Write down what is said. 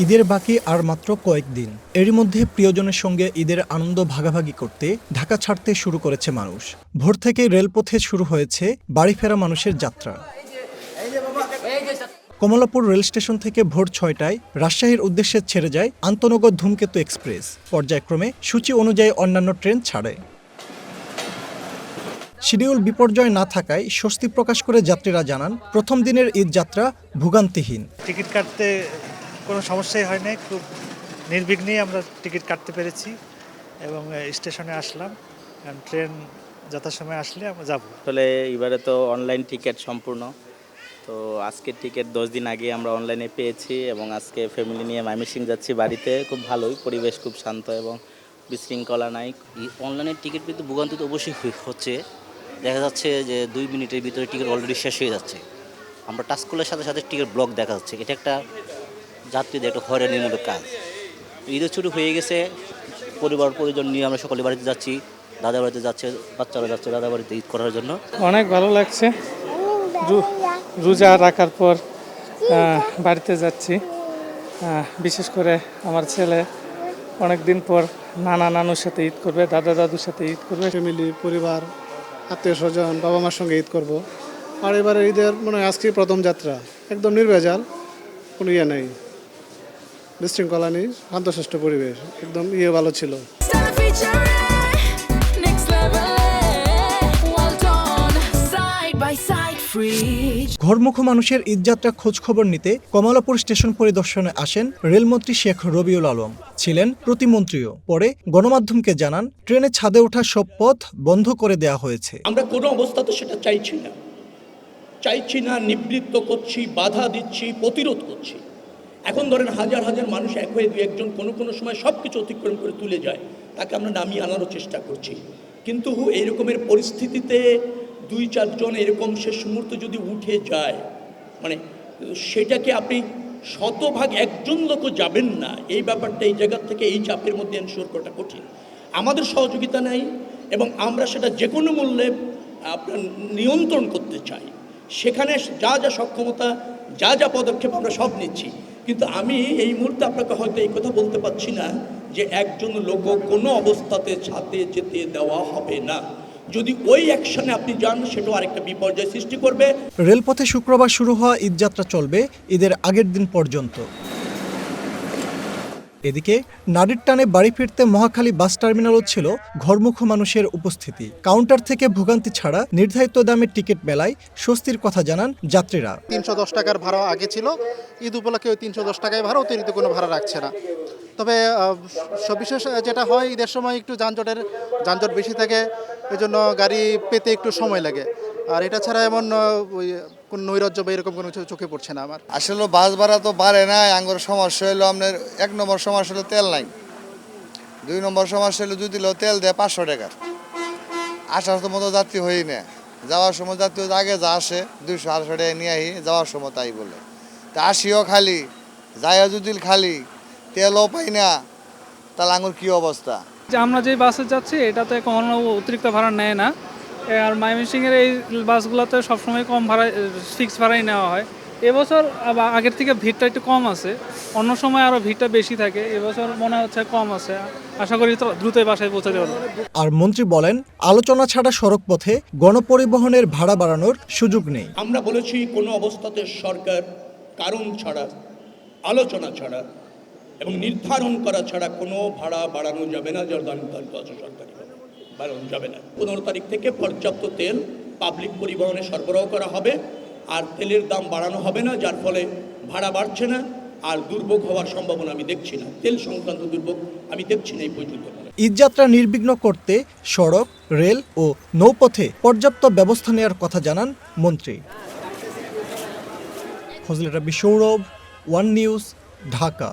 ঈদের বাকি আর মাত্র কয়েকদিন। এরই মধ্যে প্রিয়জনের সঙ্গে ঈদের আনন্দ ভাগাভাগি করতে ঢাকা ছাড়তে শুরু করেছে মানুষ। ভোর থেকেই রেলপথে শুরু হয়েছে বাড়ি ফেরা মানুষের যাত্রা। কমলাপুর রেল স্টেশন থেকে ভোর ৬টায় রাজশাহীর উদ্দেশ্যে ছেড়ে যায় আন্তনগর ধূমকেতু এক্সপ্রেস। পর্যায়ক্রমে সূচি অনুযায়ী অন্যান্য ট্রেন ছাড়ে। শিডিউল বিপর্যয় না থাকায় স্বস্তি প্রকাশ করে যাত্রীরা জানান, প্রথম দিনের ঈদ যাত্রা ভোগান্তিহীন। টিকিট কাটতে কোনো সমস্যাই হয় নাই, খুব নির্বিঘ্নেই আমরা টিকিট কাটতে পেরেছি এবং স্টেশনে আসলাম। ট্রেন যথাসময়ে আসলে আমরা যাব। আসলে এবারে তো অনলাইন টিকিট সম্পূর্ণ, তো আজকের টিকিট 10 দিন আগে আমরা অনলাইনে পেয়েছি এবং আজকে ফ্যামিলি নিয়ে ময়মনসিংহ যাচ্ছি বাড়িতে। খুব ভালোই, পরিবেশ খুব শান্ত এবং বিশৃঙ্খলা নাই। অনলাইনের টিকিট কিন্তু ভোগান্তি তো অবশ্যই হচ্ছে। দেখা যাচ্ছে যে 2 মিনিটের ভিতরে টিকিট অলরেডি শেষ হয়ে যাচ্ছে। আমরা টাচ করলে সাথে সাথে টিকিট ব্লক দেখা যাচ্ছে। এটা একটা যাত্রীদের একটা হয়রানিমূলক কাজ। ঈদের ছুটি হয়ে গেছে, পরিবার পরিজন নিয়ে আমরা সকলে বাড়িতে যাচ্ছি, দাদা বাড়িতে যাচ্ছে, বাচ্চারা যাচ্ছে দাদা বাড়িতে ঈদ করার জন্য। অনেক ভালো লাগছে। রোজা রাখার পর বাড়িতে যাচ্ছি। বিশেষ করে আমার ছেলে অনেক দিন পর নানা নানুর সাথে ঈদ করবে, দাদা দাদুর সাথে ঈদ করবে। ফ্যামিলি, পরিবার, আত্মীয় স্বজন, বাবা মার সঙ্গে ঈদ করব। আর এবারে ঈদের মনে হয় আজকে প্রথম যাত্রা, একদম নির্ভেজাল, কোনো ইয়ে নেই, বিশৃঙ্খলা নেই, শান্তশিষ্ট পরিবেশ, একদম ভালো ছিল। ঘরমুখো মানুষের ঈদযাত্রা খোঁজ খবর নিতে কমলাপুর স্টেশন পরিদর্শনে আসেন রেলমন্ত্রী শেখ রবিউল আলম। ছিলেন প্রতিমন্ত্রীও। পরে গণমাধ্যমকে জানান, ট্রেনে ছাদে ওঠা সব পথ বন্ধ করে দেওয়া হয়েছে। আমরা কোনো অবস্থাতে সেটা চাইছি না, নিবৃত্ত করছি, বাধা দিচ্ছি, প্রতিরোধ করছি। এখন ধরেন হাজার হাজার মানুষ এক হয়ে দু একজন কোনো সময় সব কিছু অতিক্রম করে তুলে যায়, তাকে আমরা নামিয়ে আনারও চেষ্টা করছি। কিন্তু এই রকমের পরিস্থিতিতে 2-4 জন এরকম শেষ মুহূর্তে যদি উঠে যায়, মানে সেটাকে আপনি শতভাগ একজন লোকও যাবেন না, এই ব্যাপারটা এই জায়গা থেকে এই চাপের মধ্যে এনশিওর করাটা কঠিন। আমাদের সহযোগিতা নেই এবং আমরা সেটা যে কোনো মূল্যে আপনার নিয়ন্ত্রণ করতে চাই। সেখানে যা যা সক্ষমতা, যা পদক্ষেপ আমরা সব নিচ্ছি। কিন্তু আমি এই মুহূর্তে আপনাকে হয়তো এই কথা বলতে পারছি না যে একজন লোক কোনো অবস্থাতে ছাদে যেতে দেওয়া হবে না। যদি ওই অ্যাকশনে আপনি যান, সেটাও আরেকটা বিপর্যয় সৃষ্টি করবে। রেলপথে শুক্রবার শুরু হওয়া ঈদযাত্রা চলবে ঈদের আগের দিন পর্যন্ত। এদিকে নারীর টানে বাড়ি ফিরতে মহাখালী বাস টার্মিনালও ছিল ঘরমুখো মানুষের উপস্থিতি। কাউন্টার থেকে ভোগান্তি ছাড়া নির্ধারিত দামে টিকিট মেলায় স্বস্তির কথা জানান যাত্রীরা। 310 টাকার ভাড়া আগে ছিল, ঈদ উপলক্ষে ওই 310 টাকায় ভাড়া, অতিরিক্ত কোনো ভাড়া রাখছে না। তবে সবিশেষ যেটা হয়, ঈদের সময় একটু যানজট বেশি থাকে, এজন্য গাড়ি পেতে একটু সময় লাগে। আর এটা ছাড়া এমন কোন নৈরাজ্য বা এরকম কোনো কিছু চোখে পড়ছে না আমার। আসলে বাস ভাড়া তো বাড়ে না। আঙ্গুর সমস্যা হলো আপনার 1 নম্বর সমস্যা হলো তেল নাই, 2 নম্বর সমস্যা হলো যদি তেল দেয় 500 টাকার। আসার তো মতো যাত্রী হই না, যাওয়ার সময় যাত্রী আগে যা আসে 200-250 টাকা নিয়ে আহি, যাওয়ার সময় তাই বলে। তা আসিও খালি, যাইও যদি খালি, তেলও পাই না, তাহলে আঙ্গুর কী অবস্থা। আমরা যে বাসে যাচ্ছি এটাতে কোনো অতিরিক্ত ভাড়া নেয় না। আর ময়মনসিংহের এই বাসগুলোতে সবসময় কম ভাড়া, ফিক্সড ভাড়াই নেওয়া হয়। এবছর আগের থেকে ভিড়টা একটু কম আছে, অন্য সময় আরও ভিড়টা বেশি থাকে। এবছর মনে হচ্ছে কম আছে, আশা করি তো দ্রুতই বাসায় পৌঁছাতে পারবো। আর মন্ত্রী বলেন, আলোচনা ছাড়া সড়ক পথে গণপরিবহনের ভাড়া বাড়ানোর সুযোগ নেই। আমরা বলেছি কোনো অবস্থাতে সরকার কারণ ছাড়া, আলোচনা ছাড়া এবং নির্ধারণ করা ছাড়া কোনো ভাড়া বাড়ানো যাবে না। সরকারি বাড়ানো যাবে না। 15 তারিখ থেকে পর্যাপ্ত তেল পাবলিক পরিবহনে সরবরাহ করা হবে, আর তেলের দাম বাড়ানো হবে না, যার ফলে ভাড়া বাড়ছে না আর দুর্ভোগ হওয়ার সম্ভাবনা আমি দেখছি না। তেল সংক্রান্ত দুর্ভোগ আমি দেখছি না এই পর্যন্ত। ঈদযাত্রা নির্বিঘ্ন করতে সড়ক, রেল ও নৌপথে পর্যাপ্ত ব্যবস্থা নেওয়ার কথা জানান মন্ত্রী। ফজলে রাব্বি সৌরভ, ওয়ান নিউজ, ঢাকা।